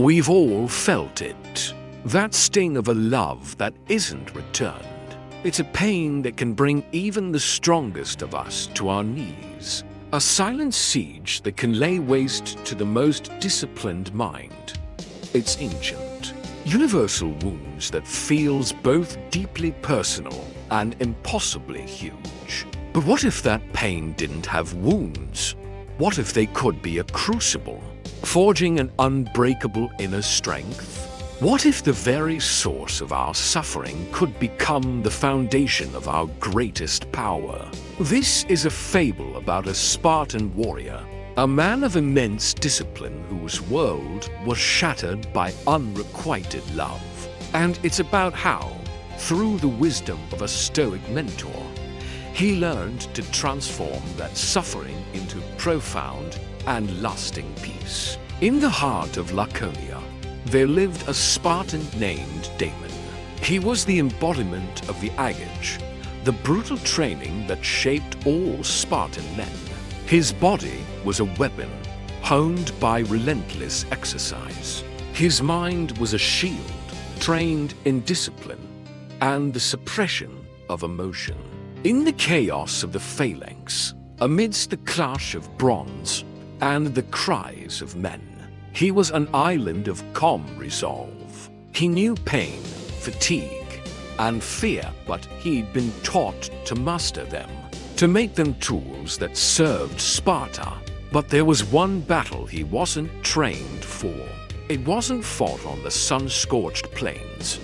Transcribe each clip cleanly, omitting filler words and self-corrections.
We've all felt it. That sting of a love that isn't returned. It's a pain that can bring even the strongest of us to our knees. A silent siege that can lay waste to the most disciplined mind. It's ancient, universal wounds that feels both deeply personal and impossibly huge. But what if that pain didn't have wounds? What if they could be a crucible, forging an unbreakable inner strength? What if the very source of our suffering could become the foundation of our greatest power? This is a fable about a Spartan warrior, a man of immense discipline whose world was shattered by unrequited love. And it's about how, through the wisdom of a Stoic mentor, he learned to transform that suffering into profound and lasting peace. In the heart of Laconia, there lived a Spartan named Damon. He was the embodiment of the aegis, the brutal training that shaped all Spartan men. His body was a weapon, honed by relentless exercise. His mind was a shield, trained in discipline and the suppression of emotion. In the chaos of the phalanx, amidst the clash of bronze and the cries of men, he was an island of calm resolve. He knew pain, fatigue, and fear, but he'd been taught to master them, to make them tools that served Sparta. But there was one battle he wasn't trained for. It wasn't fought on the sun-scorched plains,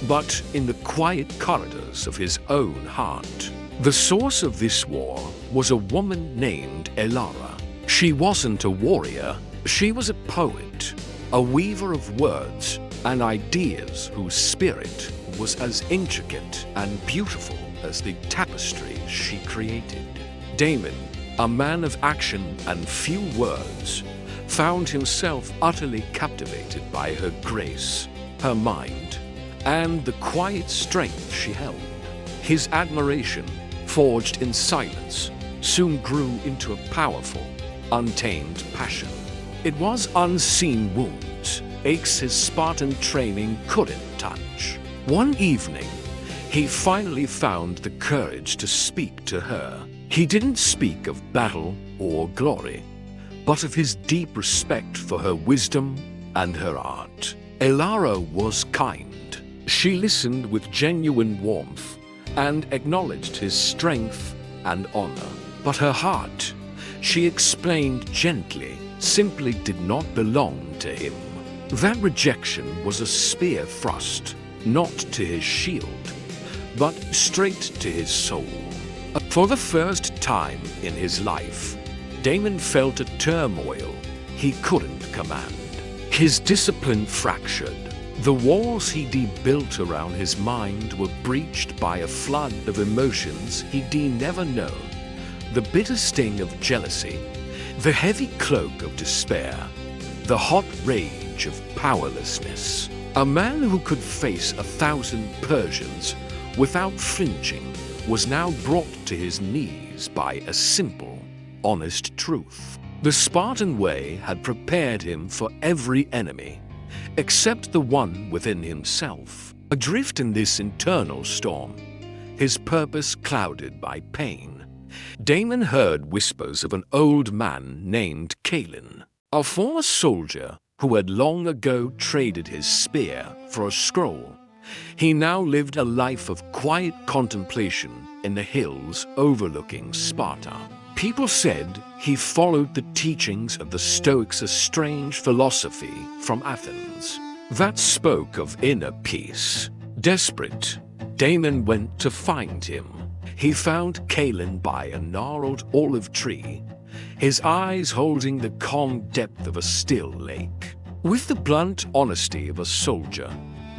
but in the quiet corridors of his own heart. The source of this war was a woman named Elara. She wasn't a warrior. She was a poet, a weaver of words and ideas whose spirit was as intricate and beautiful as the tapestries she created. Damon, a man of action and few words, found himself utterly captivated by her grace, her mind, and the quiet strength she held. His admiration, forged in silence, soon grew into a powerful, untamed passion. It was unseen wounds, aches his Spartan training couldn't touch. One evening, he finally found the courage to speak to her. He didn't speak of battle or glory, but of his deep respect for her wisdom and her art. Elara was kind. She listened with genuine warmth and acknowledged his strength and honor. But her heart, she explained gently, simply did not belong to him. That rejection was a spear thrust, not to his shield, but straight to his soul. For the first time in his life, Damon felt a turmoil he couldn't command. His discipline fractured. The walls he'd built around his mind were breached by a flood of emotions he'd never known. The bitter sting of jealousy, the heavy cloak of despair, the hot rage of powerlessness. A man who could face 1,000 Persians without flinching was now brought to his knees by a simple, honest truth. The Spartan way had prepared him for every enemy, except the one within himself. Adrift in this internal storm, his purpose clouded by pain, Damon heard whispers of an old man named Kalin, a former soldier who had long ago traded his spear for a scroll. He now lived a life of quiet contemplation in the hills overlooking Sparta. People said he followed the teachings of the Stoics, a strange philosophy from Athens that spoke of inner peace. Desperate, Damon went to find him. He found Kalin by a gnarled olive tree, his eyes holding the calm depth of a still lake. With the blunt honesty of a soldier,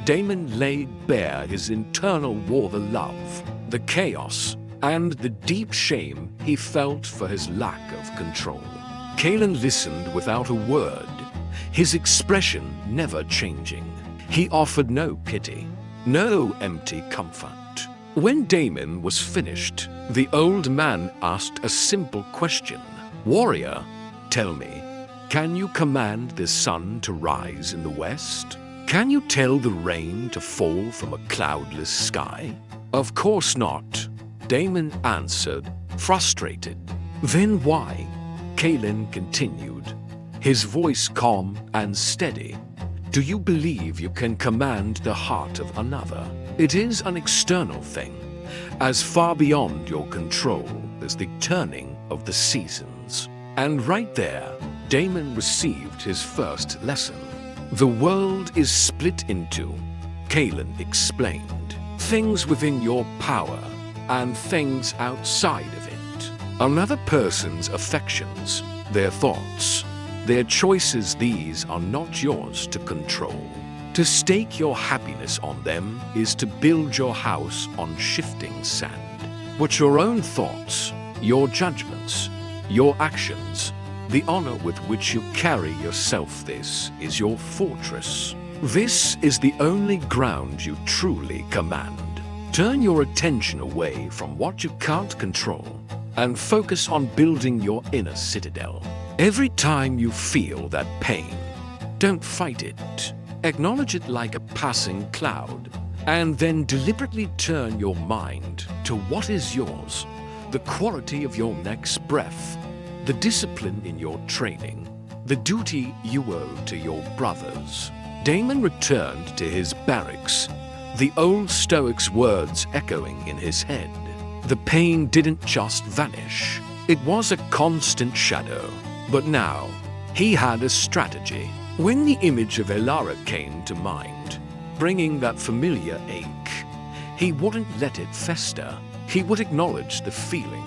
Damon laid bare his internal war, the love, the chaos, and the deep shame he felt for his lack of control. Kalin listened without a word, his expression never changing. He offered no pity, no empty comfort. When Damon was finished, the old man asked a simple question. "Warrior, tell me, Can you command the sun to rise in the west? Can you tell the rain to fall from a cloudless sky? Of course not, Damon answered, frustrated. Then why? Kaelin continued, his voice calm and steady. Do you believe you can command the heart of another? It is an external thing, as far beyond your control as the turning of the seasons. And right there, Damon received his first lesson. The world is split into, Kaelin explained, things within your power and things outside of it. Another person's affections, their thoughts, their choices, these are not yours to control. To stake your happiness on them is to build your house on shifting sand. But your own thoughts, your judgments, your actions, the honor with which you carry yourself, this is your fortress. This is the only ground you truly command. Turn your attention away from what you can't control and focus on building your inner citadel. Every time you feel that pain, don't fight it. Acknowledge it like a passing cloud, and then deliberately turn your mind to what is yours, the quality of your next breath, the discipline in your training, the duty you owe to your brothers. Damon returned to his barracks, the old Stoic's words echoing in his head. The pain didn't just vanish. It was a constant shadow. But now, he had a strategy. When the image of Elara came to mind, bringing that familiar ache, he wouldn't let it fester. He would acknowledge the feeling,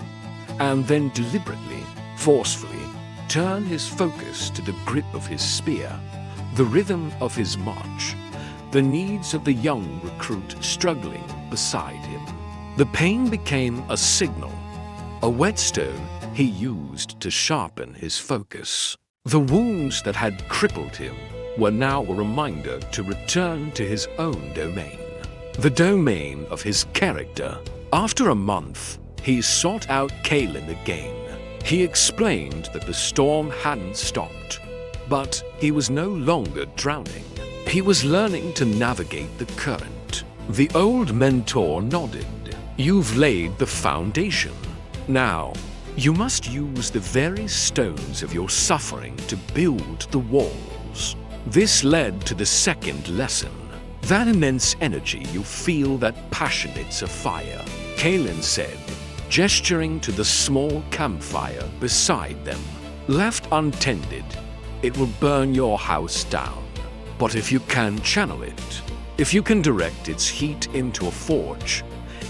and then deliberately, forcefully, turn his focus to the grip of his spear, the rhythm of his march, the needs of the young recruit struggling beside him. The pain became a signal, a whetstone he used to sharpen his focus. The wounds that had crippled him were now a reminder to return to his own domain, the domain of his character. After a month, he sought out Kaelin again. He explained that the storm hadn't stopped, but he was no longer drowning. He was learning to navigate the current. The old mentor nodded. You've laid the foundation. Now, you must use the very stones of your suffering to build the walls. This led to the second lesson. That immense energy you feel, that passion, it's a fire, Kaelin said, gesturing to the small campfire beside them. Left untended, it will burn your house down. But if you can channel it, if you can direct its heat into a forge,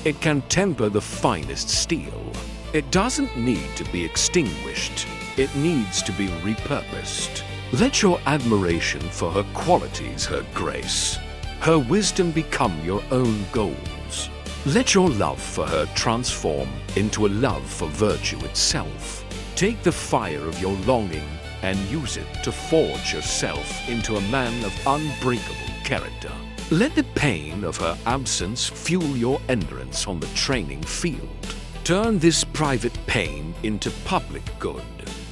it can temper the finest steel. It doesn't need to be extinguished. It needs to be repurposed. Let your admiration for her qualities, her grace, her wisdom become your own goals. Let your love for her transform into a love for virtue itself. Take the fire of your longing and use it to forge yourself into a man of unbreakable character. Let the pain of her absence fuel your endurance on the training field. Turn this private pain into public good.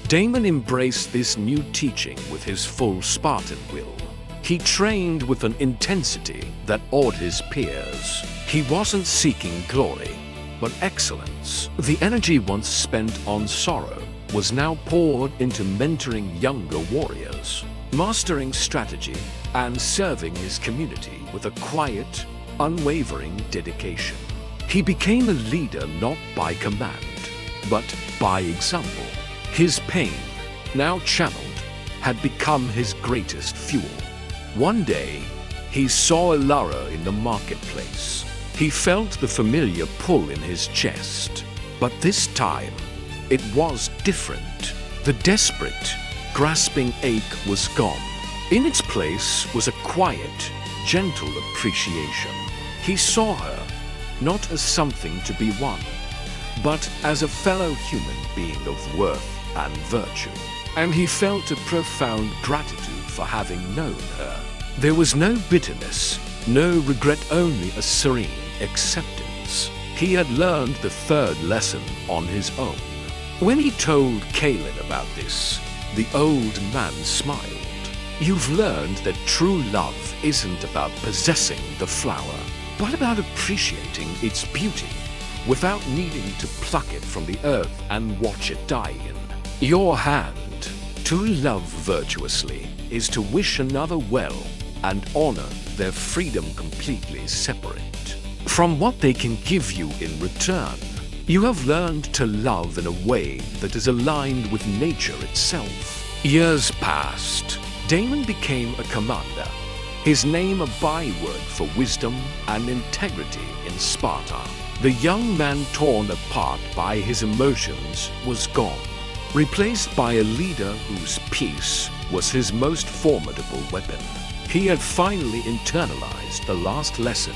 Damon embraced this new teaching with his full Spartan will. He trained with an intensity that awed his peers. He wasn't seeking glory, but excellence. The energy once spent on sorrow was now poured into mentoring younger warriors, mastering strategy, and serving his community with a quiet, unwavering dedication. He became a leader not by command, but by example. His pain, now channeled, had become his greatest fuel. One day, he saw Elara in the marketplace. He felt the familiar pull in his chest, but this time, it was different. The desperate, grasping ache was gone. In its place was a quiet, gentle appreciation. He saw her not as something to be won, but as a fellow human being of worth and virtue. And he felt a profound gratitude for having known her. There was no bitterness, no regret, only a serene acceptance. He had learned the third lesson on his own. When he told Kaelin about this, The old man smiled. You've learned that true love isn't about possessing the flower, but about appreciating its beauty without needing to pluck it from the earth and watch it die in your hand. To love virtuously is to wish another well and honor their freedom completely separate from what they can give you in return. You have learned to love in a way that is aligned with nature itself. Years passed. Damon became a commander, his name a byword for wisdom and integrity in Sparta. The young man torn apart by his emotions was gone, replaced by a leader whose peace was his most formidable weapon. He had finally internalized the last lesson,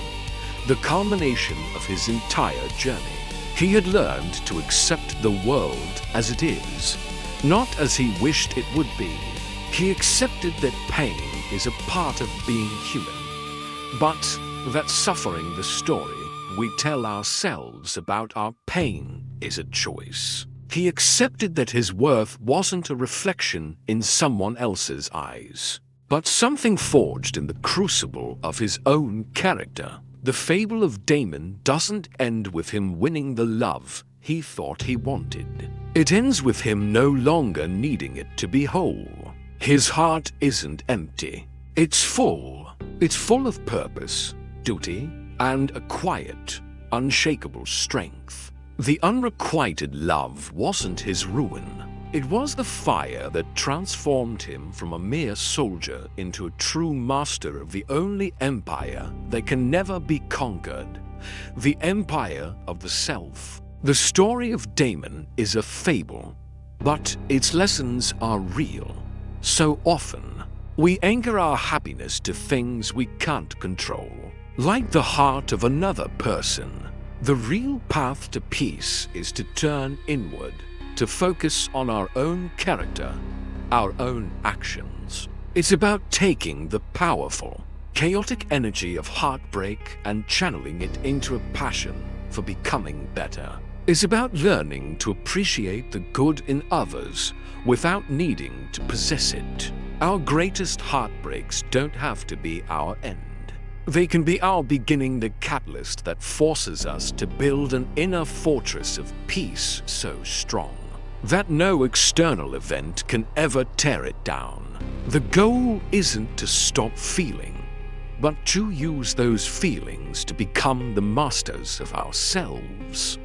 the culmination of his entire journey. He had learned to accept the world as it is, not as he wished it would be. He accepted that pain is a part of being human, but that suffering the story we tell ourselves about our pain is a choice. He accepted that his worth wasn't a reflection in someone else's eyes, but something forged in the crucible of his own character. The fable of Damon doesn't end with him winning the love he thought he wanted. It ends with him no longer needing it to be whole. His heart isn't empty. It's full. It's full of purpose, duty, and a quiet, unshakable strength. The unrequited love wasn't his ruin. It was the fire that transformed him from a mere soldier into a true master of the only empire that can never be conquered, the empire of the self. The story of Damon is a fable, but its lessons are real. So often, we anchor our happiness to things we can't control, like the heart of another person. The real path to peace is to turn inward, to focus on our own character, our own actions. It's about taking the powerful, chaotic energy of heartbreak and channeling it into a passion for becoming better. It's about learning to appreciate the good in others without needing to possess it. Our greatest heartbreaks don't have to be our end. They can be our beginning, the catalyst that forces us to build an inner fortress of peace so strong that no external event can ever tear it down. The goal isn't to stop feeling, but to use those feelings to become the masters of ourselves.